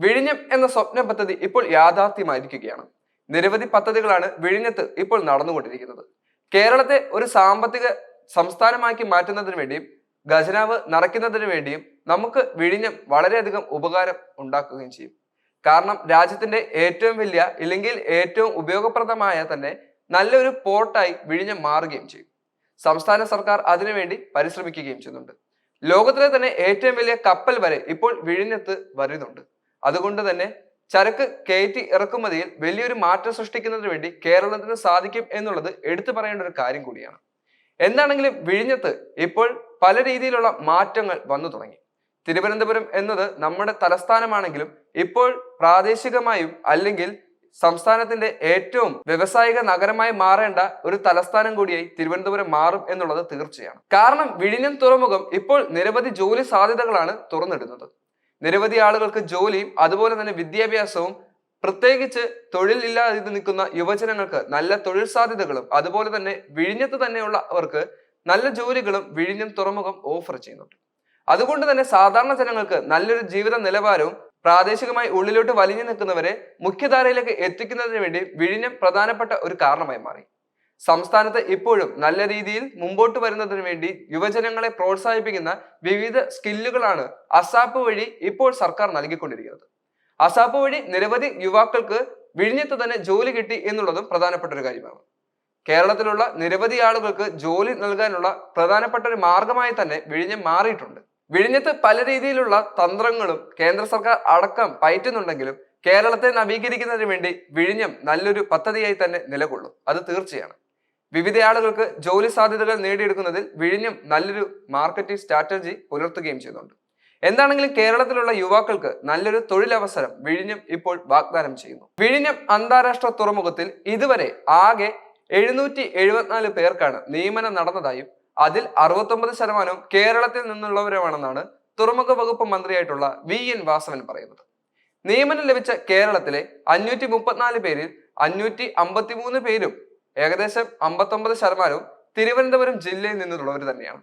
വിഴിഞ്ഞം എന്ന സ്വപ്ന പദ്ധതി ഇപ്പോൾ യാഥാർത്ഥ്യമായിരിക്കുകയാണ്. നിരവധി പദ്ധതികളാണ് വിഴിഞ്ഞത്ത് ഇപ്പോൾ നടന്നുകൊണ്ടിരിക്കുന്നത്. കേരളത്തെ ഒരു സാമ്പത്തിക സംസ്ഥാനമാക്കി മാറ്റുന്നതിന് വേണ്ടിയും ഖജനാവ് നിറയ്ക്കുന്നതിന് വേണ്ടിയും നമുക്ക് വിഴിഞ്ഞം വളരെയധികം ഉപകാരം ഉണ്ടാക്കുകയും ചെയ്യും. കാരണം രാജ്യത്തിന്റെ ഏറ്റവും വലിയ ഇല്ലെങ്കിൽ ഏറ്റവും ഉപയോഗപ്രദമായ തന്നെ നല്ലൊരു പോർട്ടായി വിഴിഞ്ഞം മാറുകയും ചെയ്യും. സംസ്ഥാന സർക്കാർ അതിനുവേണ്ടി പരിശ്രമിക്കുകയും ചെയ്യുന്നുണ്ട്. ലോകത്തിലെ തന്നെ ഏറ്റവും വലിയ കപ്പൽ വരെ ഇപ്പോൾ വിഴിഞ്ഞത്ത് വരുന്നുണ്ട്. അതുകൊണ്ട് തന്നെ ചരക്ക് കയറ്റി ഇറക്കുമതിയിൽ വലിയൊരു മാറ്റം സൃഷ്ടിക്കുന്നതിന് വേണ്ടി കേരളത്തിന് സാധിക്കും എന്നുള്ളത് എടുത്തു പറയേണ്ട ഒരു കാര്യം കൂടിയാണ്. എന്താണെങ്കിലും വിഴിഞ്ഞത്ത് ഇപ്പോൾ പല രീതിയിലുള്ള മാറ്റങ്ങൾ വന്നു തുടങ്ങി. തിരുവനന്തപുരം എന്നത് നമ്മുടെ തലസ്ഥാനമാണെങ്കിലും ഇപ്പോൾ പ്രാദേശികമായും അല്ലെങ്കിൽ സംസ്ഥാനത്തിന്റെ ഏറ്റവും വ്യവസായിക നഗരമായി മാറേണ്ട ഒരു തലസ്ഥാനം കൂടിയായി തിരുവനന്തപുരം മാറും എന്നുള്ളത് തീർച്ചയാണ്. കാരണം വിഴിഞ്ഞം തുറമുഖം ഇപ്പോൾ നിരവധി ജോലി സാധ്യതകളാണ് തുറന്നിടുന്നത്. നിരവധി ആളുകൾക്ക് ജോലിയും അതുപോലെ തന്നെ വിദ്യാഭ്യാസവും, പ്രത്യേകിച്ച് തൊഴിലില്ലാതെ നിൽക്കുന്ന യുവജനങ്ങൾക്ക് നല്ല തൊഴിൽ സാധ്യതകളും അതുപോലെ തന്നെ വിഴിഞ്ഞത്ത് തന്നെയുള്ളവർക്ക് നല്ല ജോലികളും വിഴിഞ്ഞം തുറമുഖം ഓഫർ ചെയ്യുന്നുണ്ട്. അതുകൊണ്ട് തന്നെ സാധാരണ ജനങ്ങൾക്ക് നല്ലൊരു ജീവിത നിലവാരവും പ്രാദേശികമായി ഉള്ളിലോട്ട് വലിഞ്ഞു നിൽക്കുന്നവരെ മുഖ്യധാരയിലേക്ക് എത്തിക്കുന്നതിന് വേണ്ടി വിഴിഞ്ഞം പ്രധാനപ്പെട്ട ഒരു കാരണമായി മാറി. സംസ്ഥാനത്ത് ഇപ്പോഴും നല്ല രീതിയിൽ മുമ്പോട്ട് വരുന്നതിന് വേണ്ടി യുവജനങ്ങളെ പ്രോത്സാഹിപ്പിക്കുന്ന വിവിധ സ്കില്ലുകളാണ് അസാപ്പ് വഴി ഇപ്പോൾ സർക്കാർ നൽകിക്കൊണ്ടിരിക്കുന്നത്. അസാപ്പ് വഴി നിരവധി യുവാക്കൾക്ക് വിഴിഞ്ഞത്ത് തന്നെ ജോലി കിട്ടി എന്നുള്ളതും പ്രധാനപ്പെട്ട ഒരു കാര്യമാണ്. കേരളത്തിലുള്ള നിരവധി ആളുകൾക്ക് ജോലി നൽകാനുള്ള പ്രധാനപ്പെട്ട ഒരു മാർഗമായി തന്നെ വിഴിഞ്ഞം മാറിയിട്ടുണ്ട്. വിഴിഞ്ഞത്ത് പല രീതിയിലുള്ള തന്ത്രങ്ങളും കേന്ദ്ര സർക്കാർ അടക്കം പയറ്റുന്നുണ്ടെങ്കിലും കേരളത്തെ നവീകരിക്കുന്നതിന് വേണ്ടി വിഴിഞ്ഞം നല്ലൊരു പദ്ധതിയായി തന്നെ നിലകൊള്ളും. അത് തീർച്ചയാണ്. വിവിധ ആളുകൾക്ക് ജോലി സാധ്യതകൾ നേടിയെടുക്കുന്നതിൽ വിഴിഞ്ഞം നല്ലൊരു മാർക്കറ്റിംഗ് സ്ട്രാറ്റജി പുലർത്തുകയും ചെയ്യുന്നുണ്ട്. എന്താണെങ്കിലും കേരളത്തിലുള്ള യുവാക്കൾക്ക് നല്ലൊരു തൊഴിലവസരം വിഴിഞ്ഞം ഇപ്പോൾ വാഗ്ദാനം ചെയ്യുന്നു. വിഴിഞ്ഞം അന്താരാഷ്ട്ര തുറമുഖത്തിൽ ഇതുവരെ ആകെ 774 പേർക്കാണ് നിയമനം നടന്നതായും അതിൽ 69% കേരളത്തിൽ നിന്നുള്ളവരുമാണെന്നാണ് തുറമുഖ വകുപ്പ് മന്ത്രിയായിട്ടുള്ള VN വാസവൻ പറയുന്നത്. നിയമനം ലഭിച്ച കേരളത്തിലെ 534 പേരിൽ 553 പേരും ഏകദേശം 59% തിരുവനന്തപുരം ജില്ലയിൽ നിന്നുള്ളവർ തന്നെയാണ്.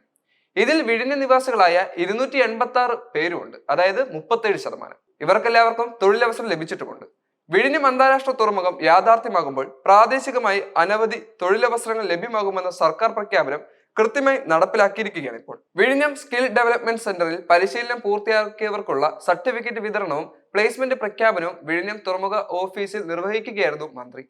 ഇതിൽ വിഴിഞ്ഞ നിവാസികളായ 286 പേരുമുണ്ട്, അതായത് 37%. ഇവർക്കെല്ലാവർക്കും തൊഴിലവസരം ലഭിച്ചിട്ടുമുണ്ട്. വിഴിഞ്ഞം അന്താരാഷ്ട്ര തുറമുഖം യാഥാർത്ഥ്യമാകുമ്പോൾ പ്രാദേശികമായി അനവധി തൊഴിലവസരങ്ങൾ ലഭ്യമാകുമെന്ന സർക്കാർ പ്രഖ്യാപനം കൃത്യമായി നടപ്പിലാക്കിയിരിക്കുകയാണ്. ഇപ്പോൾ വിഴിഞ്ഞം സ്കിൽ ഡെവലപ്മെന്റ് സെന്ററിൽ പരിശീലനം പൂർത്തിയാക്കിയവർക്കുള്ള സർട്ടിഫിക്കറ്റ് വിതരണവും പ്ലേസ്മെന്റ് പ്രഖ്യാപനവും വിഴിഞ്ഞം തുറമുഖ ഓഫീസിൽ നിർവഹിക്കുകയായിരുന്നു മന്ത്രി.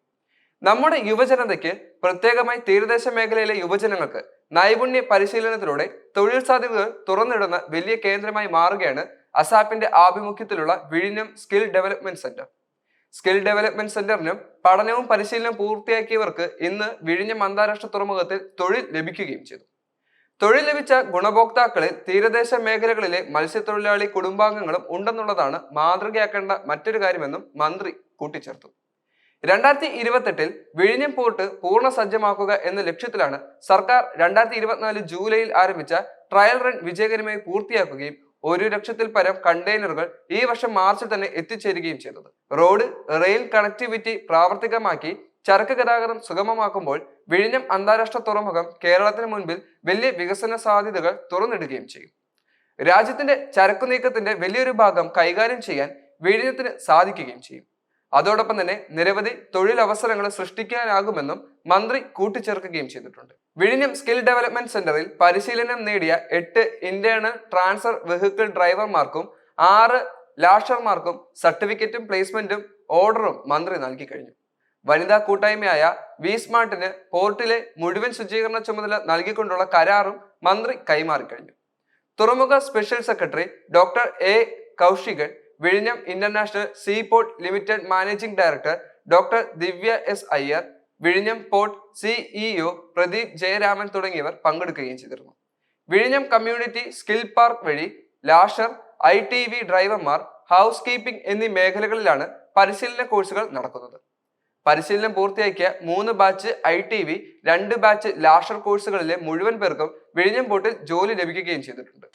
നമ്മുടെ യുവജനതയ്ക്ക്, പ്രത്യേകമായി തീരദേശ മേഖലയിലെ യുവജനങ്ങൾക്ക് നൈപുണ്യ പരിശീലനത്തിലൂടെ തൊഴിൽ സാധ്യതകൾ തുറന്നിടുന്ന വലിയ കേന്ദ്രമായി മാറുകയാണ് അസാപ്പിന്റെ ആഭിമുഖ്യത്തിലുള്ള വിഴിഞ്ഞം skill development centre. Skill development സെന്ററിനും പഠനവും പരിശീലനവും പൂർത്തിയാക്കിയവർക്ക് ഇന്ന് വിഴിഞ്ഞം അന്താരാഷ്ട്ര തുറമുഖത്തിൽ തൊഴിൽ ലഭിക്കുകയും ചെയ്തു. തൊഴിൽ ലഭിച്ച ഗുണഭോക്താക്കളിൽ തീരദേശ മേഖലകളിലെ മത്സ്യത്തൊഴിലാളി കുടുംബാംഗങ്ങളും ഉണ്ടെന്നുള്ളതാണ് മാതൃകയാക്കേണ്ട മറ്റൊരു കാര്യമെന്നും മന്ത്രി കൂട്ടിച്ചേർത്തു. 2028 വിഴിഞ്ഞം പോർട്ട് പൂർണ്ണ സജ്ജമാക്കുക എന്ന ലക്ഷ്യത്തിലാണ് സർക്കാർ 2024 ജൂലൈയിൽ ആരംഭിച്ച ട്രയൽ റൺ വിജയകരമായി പൂർത്തിയാക്കുകയും 1,00,000-ൽ പരം കണ്ടെയ്നറുകൾ ഈ വർഷം മാർച്ചിൽ തന്നെ എത്തിച്ചേരുകയും ചെയ്തത്. റോഡ് റെയിൽ കണക്ടിവിറ്റി പ്രാവർത്തികമാക്കി ചരക്ക് ഗതാഗതം സുഗമമാക്കുമ്പോൾ വിഴിഞ്ഞം അന്താരാഷ്ട്ര തുറമുഖം കേരളത്തിന് മുൻപിൽ വലിയ വികസന സാധ്യതകൾ തുറന്നിടുകയും ചെയ്യും. രാജ്യത്തിന്റെ ചരക്കു നീക്കത്തിന്റെ വലിയൊരു ഭാഗം കൈകാര്യം ചെയ്യാൻ വിഴിഞ്ഞത്തിന് സാധിക്കുകയും ചെയ്യും. അതോടൊപ്പം തന്നെ നിരവധി തൊഴിലവസരങ്ങൾ സൃഷ്ടിക്കാനാകുമെന്നും മന്ത്രി കൂട്ടിച്ചേർക്കുകയും ചെയ്തിട്ടുണ്ട്. വിഴിഞ്ഞം സ്കിൽ ഡെവലപ്മെന്റ് സെന്ററിൽ പരിശീലനം നേടിയ 8 ഇന്റേണൽ ട്രാൻസ്ഫർ വെഹിക്കിൾ ഡ്രൈവർമാർക്കും 6 ലാഷർമാർക്കും സർട്ടിഫിക്കറ്റും പ്ലേസ്മെന്റും ഓർഡറും മന്ത്രി നൽകി കഴിഞ്ഞു. വനിതാ കൂട്ടായ്മയായ വി-സ്മാർട്ടിന് പോർട്ടിലെ മുഴുവൻ ശുചീകരണ ചുമതല നൽകിക്കൊണ്ടുള്ള കരാറും മന്ത്രി കൈമാറിക്കഴിഞ്ഞു. തുറമുഖ special secretary doctor A Kaushikan, വിഴിഞ്ഞം international sea port limited managing director doctor Divya S Iyer, വിഴിഞ്ഞം പോർട്ട് CEO പ്രദീപ് ജയരാമൻ തുടങ്ങിയവർ പങ്കെടുക്കുകയും ചെയ്തിരുന്നു. വിഴിഞ്ഞം കമ്മ്യൂണിറ്റി സ്കിൽ പാർക്ക് വഴി ലാഷർ, ITV ഡ്രൈവർമാർ, ഹൗസ് കീപ്പിംഗ് എന്നീ മേഖലകളിലാണ് പരിശീലന കോഴ്സുകൾ നടക്കുന്നത്. പരിശീലനം പൂർത്തിയാക്കിയ 3 ബാച്ച് ITV, 2 ബാച്ച് ലാഷർ കോഴ്സുകളിലെ മുഴുവൻ പേർക്കും വിഴിഞ്ഞം പോർട്ടിൽ ജോലി ലഭിക്കുകയും ചെയ്തിട്ടുണ്ട്.